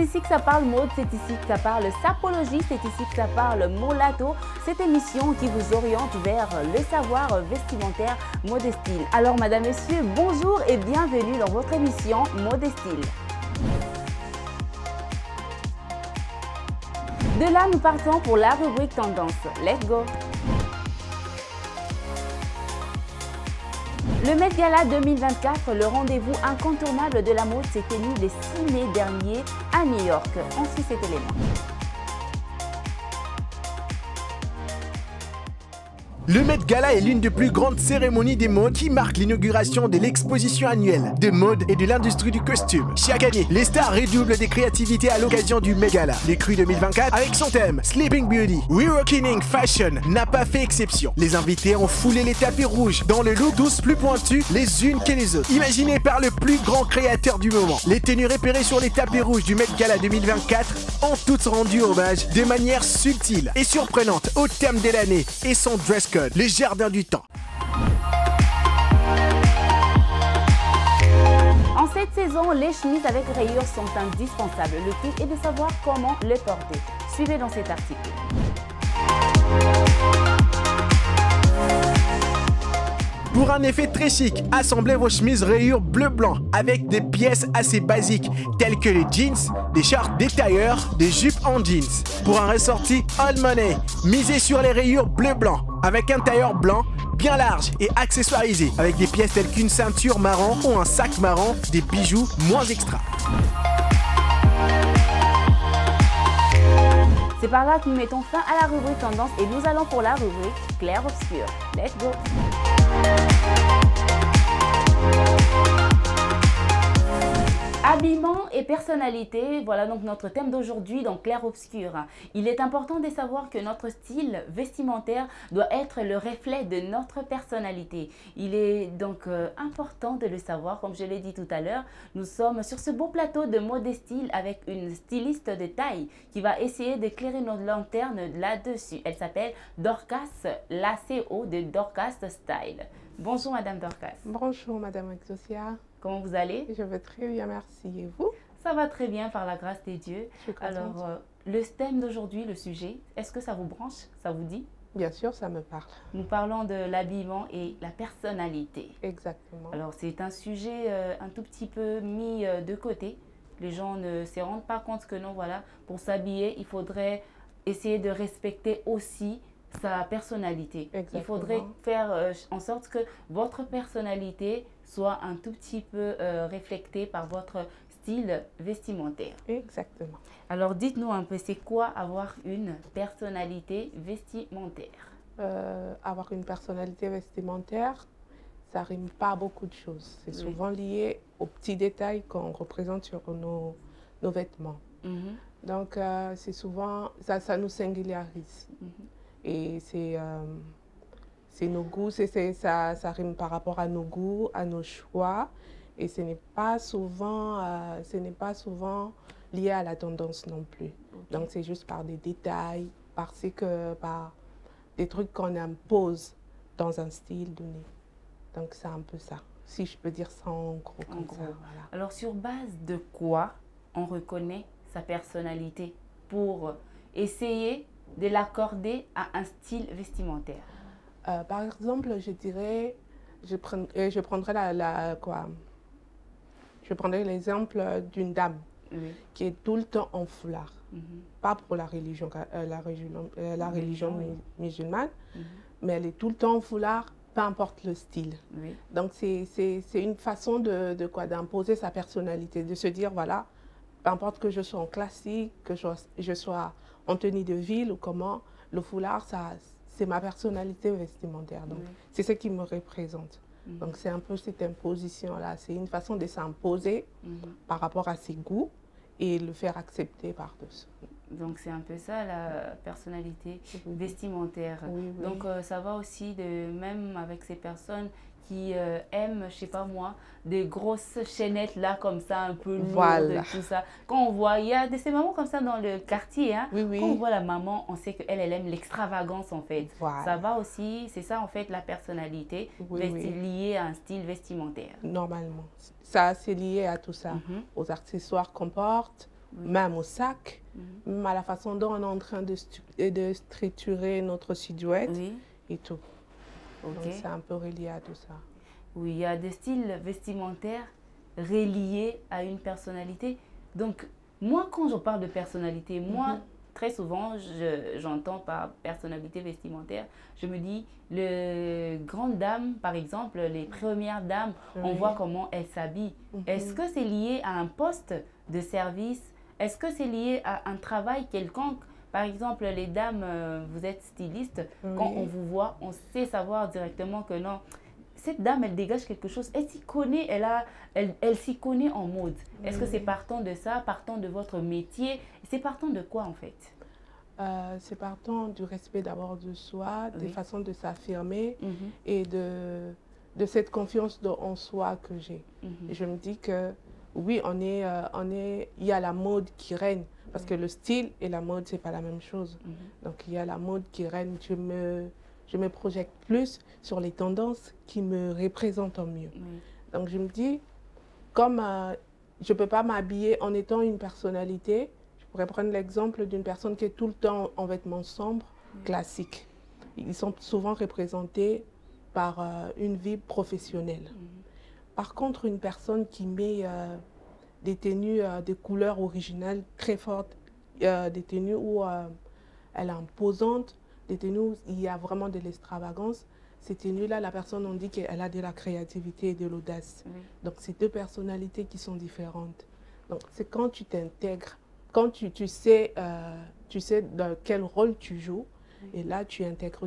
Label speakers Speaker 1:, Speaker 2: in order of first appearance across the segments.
Speaker 1: ici que ça parle mode, c'est ici que ça parle sapologie, c'est ici que ça parle molato. Cette émission qui vous oriente vers le savoir vestimentaire mode et style. Alors madame, messieurs, bonjour et bienvenue dans votre émission Mode et style. De là, nous partons pour la rubrique tendance. Let's go! Le Met Gala 2024, le rendez-vous incontournable de la mode, s'est tenu le 6 mai dernier à New York. On suit cet élément.
Speaker 2: Le Met Gala est l'une des plus grandes cérémonies des modes qui marque l'inauguration de l'exposition annuelle de mode et de l'industrie du costume. Chaque année, les stars redoublent des créativités à l'occasion du Met Gala. Les crues 2024, avec son thème Sleeping Beauty, Re-Rocking Fashion n'a pas fait exception. Les invités ont foulé les tapis rouges dans le look tous plus pointus les unes que les autres. Imaginées par le plus grand créateur du moment, les tenues repérées sur les tapis rouges du Met Gala 2024 ont toutes rendu hommage de manière subtile et surprenante au thème de l'année et son dress code. Les jardins du temps.
Speaker 1: En cette saison, les chemises avec rayures sont indispensables. Le tout est de savoir comment les porter. Suivez dans cet article.
Speaker 2: Pour un effet très chic, assemblez vos chemises rayures bleu-blanc avec des pièces assez basiques telles que les jeans, des shorts détailleurs, des jupes en jeans. Pour un ressorti all money, misez sur les rayures bleu-blanc avec un tailleur blanc bien large et accessoirisé avec des pièces telles qu'une ceinture marron ou un sac marron, des bijoux moins extra.
Speaker 1: C'est par là que nous mettons fin à la rubrique tendance et nous allons pour la rubrique clair-obscur. Let's go! Habillement et personnalité, voilà donc notre thème d'aujourd'hui dans clair-obscur. Il est important de savoir que notre style vestimentaire doit être le reflet de notre personnalité. Il est donc important de le savoir, comme je l'ai dit tout à l'heure. Nous sommes sur ce beau plateau de mode et style avec une styliste de taille qui va essayer d'éclairer nos lanternes là-dessus. Elle s'appelle Dorcas, la CO de Dorcas Style. Bonjour Madame Dorcas.
Speaker 3: Bonjour Madame Exosia.
Speaker 1: Comment vous allez?
Speaker 3: Je vais très bien, merci. Et vous?
Speaker 1: Ça va très bien par la grâce des dieux.
Speaker 3: Je suis contente.
Speaker 1: Alors, le thème d'aujourd'hui, le sujet, est-ce que ça vous branche? Ça vous dit?
Speaker 3: Bien sûr, ça me parle.
Speaker 1: Nous parlons de l'habillement et la personnalité.
Speaker 3: Exactement.
Speaker 1: Alors, c'est un sujet un tout petit peu mis de côté. Les gens ne se rendent pas compte que non, voilà, pour s'habiller, il faudrait essayer de respecter aussi sa personnalité.
Speaker 3: Exactement.
Speaker 1: Il faudrait faire en sorte que votre personnalité soit un tout petit peu reflétée par votre style vestimentaire.
Speaker 3: Exactement.
Speaker 1: Alors dites-nous un peu, c'est quoi avoir une personnalité vestimentaire?
Speaker 3: Avoir une personnalité vestimentaire, ça rime pas à beaucoup de choses. C'est souvent lié aux petits détails qu'on représente sur nos vêtements. Donc c'est souvent, ça nous singularise. Et c'est nos goûts, ça rime par rapport à nos goûts, à nos choix. Et ce n'est pas souvent lié à la tendance non plus. Donc c'est juste par des détails, par des trucs qu'on impose dans un style donné. Donc c'est un peu ça, si je peux dire ça en gros.
Speaker 1: En gros.
Speaker 3: Voilà.
Speaker 1: Alors sur base de quoi on reconnaît sa personnalité pour essayer de l'accorder à un style vestimentaire?
Speaker 3: Par exemple, je dirais, je prendrais je prendrais l'exemple d'une dame qui est tout le temps en foulard. Pas pour la religion musulmane, mais elle est tout le temps en foulard, peu importe le style. Donc c'est une façon d'imposer sa personnalité, de se dire voilà, peu importe que je sois en classique, que je sois en tenue de ville ou comment, le foulard, c'est ma personnalité vestimentaire. Donc, c'est ce qui me représente. Donc, c'est un peu cette imposition-là. C'est une façon de s'imposer par rapport à ses goûts et le faire accepter par-dessus.
Speaker 1: Donc, c'est un peu ça, la personnalité vestimentaire.
Speaker 3: Oui.
Speaker 1: Donc, ça va aussi même avec ces personnes qui aiment, je sais pas moi, des grosses chaînettes là comme ça, un peu lourdes, tout ça. Quand on voit, il y a ces mamans comme ça dans le quartier, hein. Quand on voit la maman, on sait qu'elle aime l'extravagance en fait. Ça va aussi, c'est ça en fait la personnalité liée à un style vestimentaire.
Speaker 3: Normalement. Ça, c'est lié à tout ça, aux accessoires qu'on porte, même au sac, même à la façon dont on est en train de structurer notre silhouette et tout. Donc c'est un peu relié à tout ça.
Speaker 1: Oui, il y a des styles vestimentaires reliés à une personnalité. Donc, moi, quand je parle de personnalité, moi, très souvent, j'entends par personnalité vestimentaire, je me dis, les grandes dames, par exemple, les premières dames, on voit comment elles s'habillent. Est-ce que c'est lié à un poste de service? Est-ce que c'est lié à un travail quelconque? Par exemple, les dames, vous êtes styliste, quand on vous voit, on sait savoir directement que non, cette dame, elle dégage quelque chose, elle s'y connaît, elle s'y connaît en mode. Est-ce que c'est partant de ça, partant de votre métier? C'est partant de quoi en fait?
Speaker 3: C'est partant du respect d'abord de soi, des façons de s'affirmer et de cette confiance en soi que j'ai. Je me dis que oui, il y a la mode qui règne, parce que le style et la mode, c'est pas la même chose. Donc il y a la mode qui règne, je me projette plus sur les tendances qui me représentent au mieux. Donc je me dis, comme je ne peux pas m'habiller en étant une personnalité, je pourrais prendre l'exemple d'une personne qui est tout le temps en vêtements sombres, classiques. Ils sont souvent représentés par une vie professionnelle. Par contre, une personne qui met des tenues, des couleurs originales très fortes, des tenues où elle est imposante, des tenues où il y a vraiment de l'extravagance, ces tenues-là, la personne, on dit qu'elle a de la créativité et de l'audace. Donc, c'est deux personnalités qui sont différentes. Donc, c'est quand tu t'intègres, quand tu sais dans quel rôle tu joues, et là, tu intègres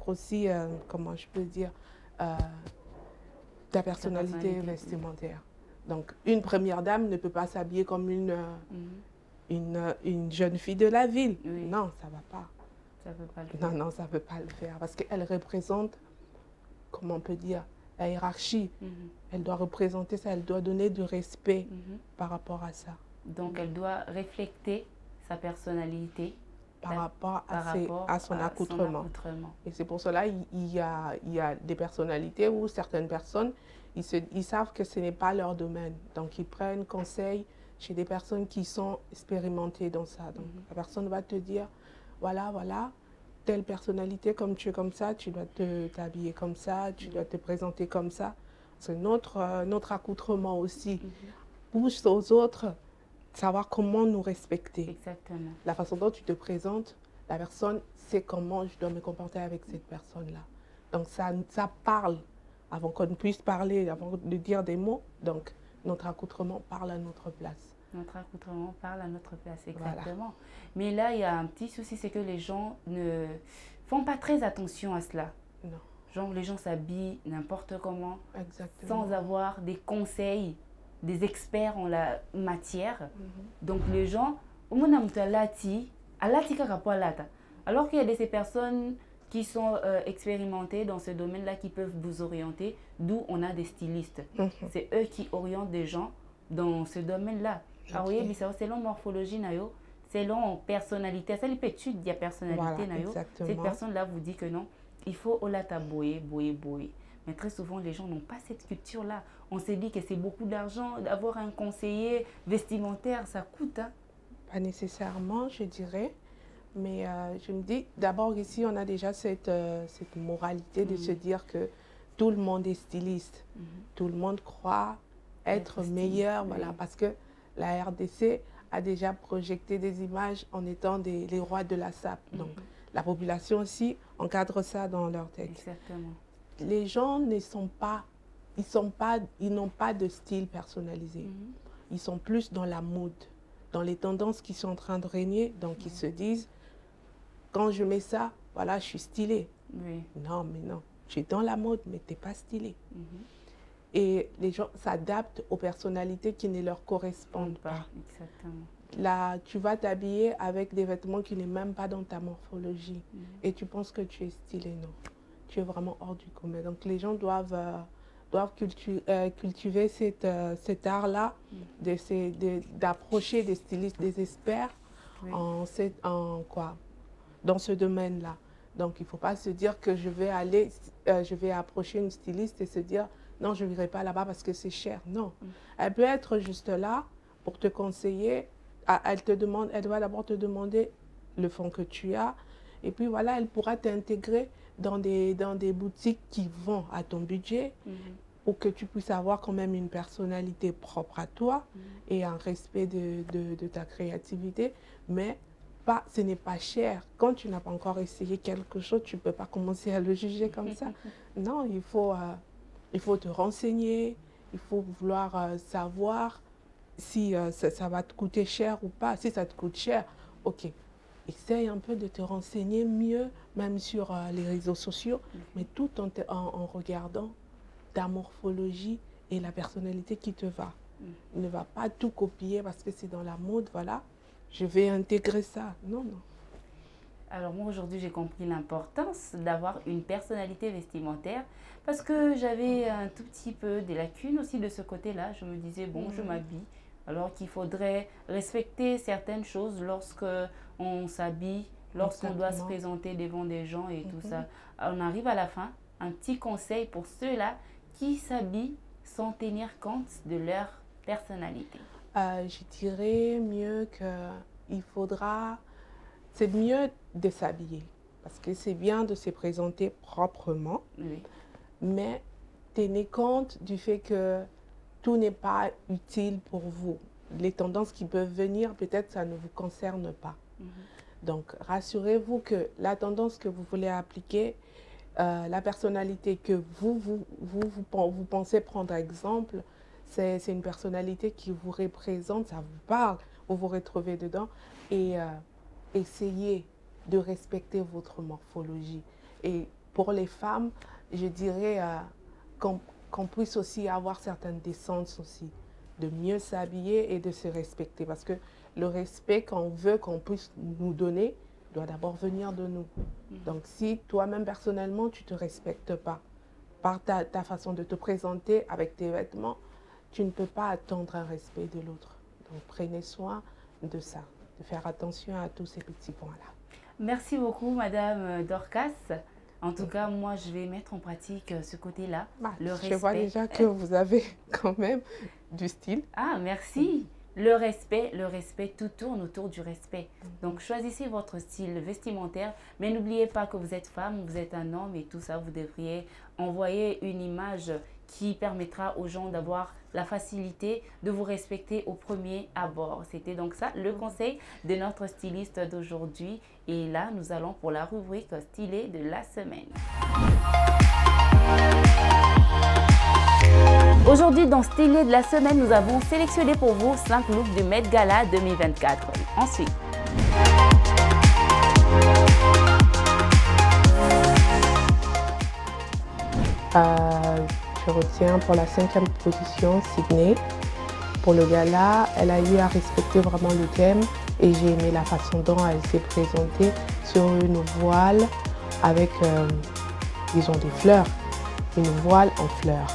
Speaker 3: aussi, comment je peux dire, ta personnalité vestimentaire. Donc, une première dame ne peut pas s'habiller comme une jeune fille de la ville. Non, ça ne va pas.
Speaker 1: Ça peut pas le faire.
Speaker 3: Non, ça ne peut pas le faire. Parce qu'elle représente, comment on peut dire, la hiérarchie. Elle doit représenter ça, elle doit donner du respect par rapport à ça.
Speaker 1: Donc, elle doit refléter sa personnalité
Speaker 3: par rapport à son accoutrement. Et c'est pour cela qu'il y a des personnalités où certaines personnes, ils savent que ce n'est pas leur domaine. Donc, ils prennent conseil chez des personnes qui sont expérimentées dans ça. Donc, la personne va te dire, voilà, telle personnalité, comme tu es comme ça, tu dois t'habiller comme ça, tu dois te présenter comme ça. C'est notre accoutrement aussi. Pousse aux autres savoir comment nous respecter.
Speaker 1: Exactement.
Speaker 3: La façon dont tu te présentes, la personne sait comment je dois me comporter avec cette personne-là. Donc ça parle avant qu'on puisse parler, avant de dire des mots. Donc notre accoutrement parle à notre place.
Speaker 1: Notre accoutrement parle à notre place, exactement. Voilà. Mais là, il y a un petit souci, c'est que les gens ne font pas très attention à cela.
Speaker 3: Non.
Speaker 1: Genre, les gens s'habillent n'importe comment,
Speaker 3: exactement,
Speaker 1: sans avoir des conseils, des experts en la matière. Donc, les gens, alors qu'il y a de ces personnes qui sont expérimentées dans ce domaine-là, qui peuvent vous orienter, d'où on a des stylistes. C'est eux qui orientent des gens dans ce domaine-là. Okay. Selon morphologie, selon personnalité, c'est l'étude de la personnalité, cette personne-là vous dit que non, il faut olata boyer. Mais très souvent, les gens n'ont pas cette culture-là. On s'est dit que c'est beaucoup d'argent d'avoir un conseiller vestimentaire, ça coûte. Hein?
Speaker 3: Pas nécessairement, je dirais. Mais je me dis, d'abord ici, on a déjà cette moralité de se dire que tout le monde est styliste. Tout le monde croit être meilleur, voilà, parce que la RDC a déjà projeté des images en étant les rois de la SAP. Donc, la population aussi encadre ça dans leur texte.
Speaker 1: Exactement.
Speaker 3: Les gens ils n'ont pas de style personnalisé. Ils sont plus dans la mode, dans les tendances qui sont en train de régner. Donc, ils se disent, quand je mets ça, voilà, je suis stylé. Non, mais non. Tu es dans la mode, mais tu n'es pas stylé. Et les gens s'adaptent aux personnalités qui ne leur correspondent pas.
Speaker 1: Exactement.
Speaker 3: Là, tu vas t'habiller avec des vêtements qui n'est même pas dans ta morphologie. Et tu penses que tu es stylé, non. Tu es vraiment hors du commun. Donc, les gens doivent cultiver cet art-là, d'approcher des stylistes, des experts dans ce domaine-là. Donc, il ne faut pas se dire que je vais approcher une styliste et se dire non, je n'irai pas là-bas parce que c'est cher. Non. Elle peut être juste là pour te conseiller elle doit d'abord te demander le fond que tu as. Et puis voilà, elle pourra t'intégrer dans des boutiques qui vont à ton budget pour que tu puisses avoir quand même une personnalité propre à toi et un respect de ta créativité. Mais ce n'est pas cher. Quand tu n'as pas encore essayé quelque chose, tu ne peux pas commencer à le juger comme ça. Non, il faut te renseigner, il faut vouloir savoir si ça va te coûter cher ou pas. Si ça te coûte cher, ok. Essaye un peu de te renseigner mieux, même sur les réseaux sociaux, mais tout en regardant ta morphologie et la personnalité qui te va. Ne va pas tout copier parce que c'est dans la mode, voilà, je vais intégrer ça. Non, non.
Speaker 1: Alors moi aujourd'hui j'ai compris l'importance d'avoir une personnalité vestimentaire parce que j'avais un tout petit peu des lacunes aussi de ce côté-là. Je me disais bon, je m'habille, alors qu'il faudrait respecter certaines choses lorsque on s'habille, lorsqu'on doit se présenter devant des gens et tout ça. On arrive à la fin, un petit conseil pour ceux-là qui s'habillent sans tenir compte de leur personnalité.
Speaker 3: Je dirais mieux c'est mieux de s'habiller parce que c'est bien de se présenter proprement, mais tenez compte du fait que tout n'est pas utile pour vous. Les tendances qui peuvent venir, peut-être ça ne vous concerne pas. Donc, rassurez-vous que la tendance que vous voulez appliquer, la personnalité que vous pensez prendre exemple, c'est une personnalité qui vous représente, ça vous parle, vous vous retrouvez dedans et essayez de respecter votre morphologie. Et pour les femmes, je dirais qu'on puisse aussi avoir certaines décences aussi, de mieux s'habiller et de se respecter. Parce que le respect qu'on veut qu'on puisse nous donner doit d'abord venir de nous. Donc si toi-même personnellement, tu ne te respectes pas par ta façon de te présenter avec tes vêtements, tu ne peux pas attendre un respect de l'autre. Donc prenez soin de ça, de faire attention à tous ces petits points-là.
Speaker 1: Merci beaucoup Madame Dorcas. En tout cas, moi, je vais mettre en pratique ce côté-là, le respect.
Speaker 3: Je vois déjà que vous avez quand même du style.
Speaker 1: Ah, merci. Le respect, tout tourne autour du respect. Donc, choisissez votre style vestimentaire, mais n'oubliez pas que vous êtes femme, vous êtes un homme et tout ça, vous devriez envoyer une image qui permettra aux gens d'avoir la facilité de vous respecter au premier abord. C'était donc ça le conseil de notre styliste d'aujourd'hui. Et là, nous allons pour la rubrique stylée de la semaine. Aujourd'hui, dans Stylé de la semaine, nous avons sélectionné pour vous 5 looks du Met Gala 2024. Ensuite,
Speaker 3: je retiens pour la 5e position Sydney. Pour le gala, elle a eu à respecter vraiment le thème et j'ai aimé la façon dont elle s'est présentée sur une voile avec, disons, des fleurs, une voile en fleurs.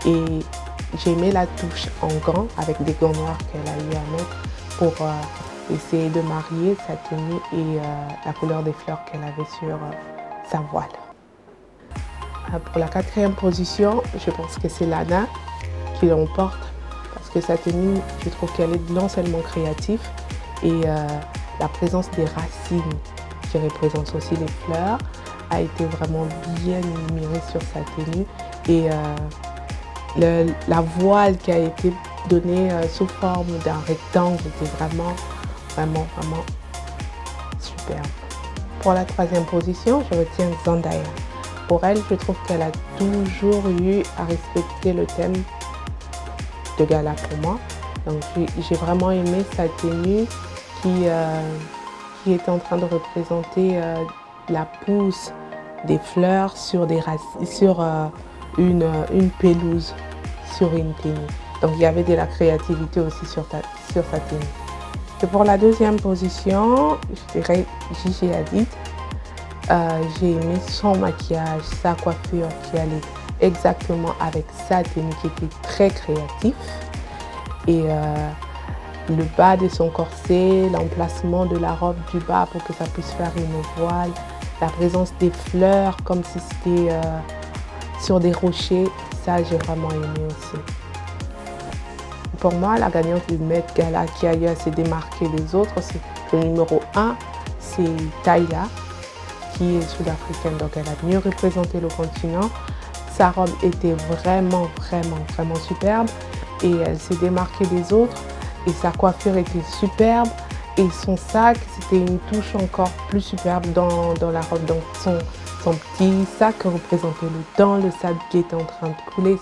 Speaker 3: Et j'ai aimé la touche en gants avec des gants noirs qu'elle a eu à mettre pour essayer de marier sa tenue et la couleur des fleurs qu'elle avait sur sa voile. Pour la 4e position, je pense que c'est Lana qui l'emporte parce que sa tenue, je trouve qu'elle est non seulement créative et la présence des racines qui représentent aussi les fleurs a été vraiment bien illuminée sur sa tenue et la voile qui a été donnée sous forme d'un rectangle était vraiment superbe. Pour la 3e position, je retiens Zendaya. Pour elle, je trouve qu'elle a toujours eu à respecter le thème de gala pour moi. Donc j'ai vraiment aimé sa tenue qui est en train de représenter la pousse des fleurs sur une pelouse, sur une tenue. Donc il y avait de la créativité aussi sur sa tenue. Et pour la 2e position, je dirais Gigi Hadid. J'ai aimé son maquillage, sa coiffure qui allait exactement avec sa tenue qui était très créatif. Et le bas de son corset, l'emplacement de la robe du bas pour que ça puisse faire une voile, la présence des fleurs comme si c'était sur des rochers, ça j'ai vraiment aimé aussi. Pour moi, la gagnante du Met Gala qui a eu à se démarquer des autres, c'est le numéro 1, c'est Tyla, qui est sud-africaine, donc elle a mieux représenté le continent. Sa robe était vraiment superbe et elle s'est démarquée des autres et sa coiffure était superbe et son sac, c'était une touche encore plus superbe dans la robe. Donc son petit sac représentait le temps, le sable qui était en train de couler.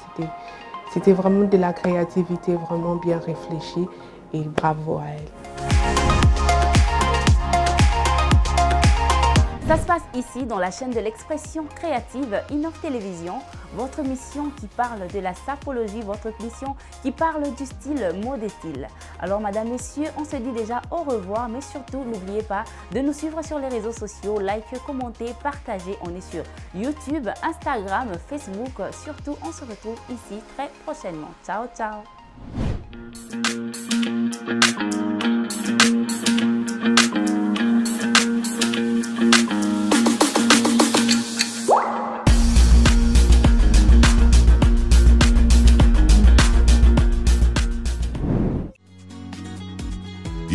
Speaker 3: C'était vraiment de la créativité, vraiment bien réfléchie et bravo à elle.
Speaker 1: Ça se passe ici dans la chaîne de l'expression créative Innov Télévision, votre mission qui parle de la sapologie, votre mission qui parle du style, mode et style. Alors madame, messieurs, on se dit déjà au revoir, mais surtout n'oubliez pas de nous suivre sur les réseaux sociaux, likez, commentez, partagez. On est sur YouTube, Instagram, Facebook. Surtout, on se retrouve ici très prochainement. Ciao, ciao.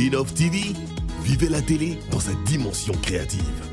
Speaker 4: Innov TV, vivez la télé dans sa dimension créative.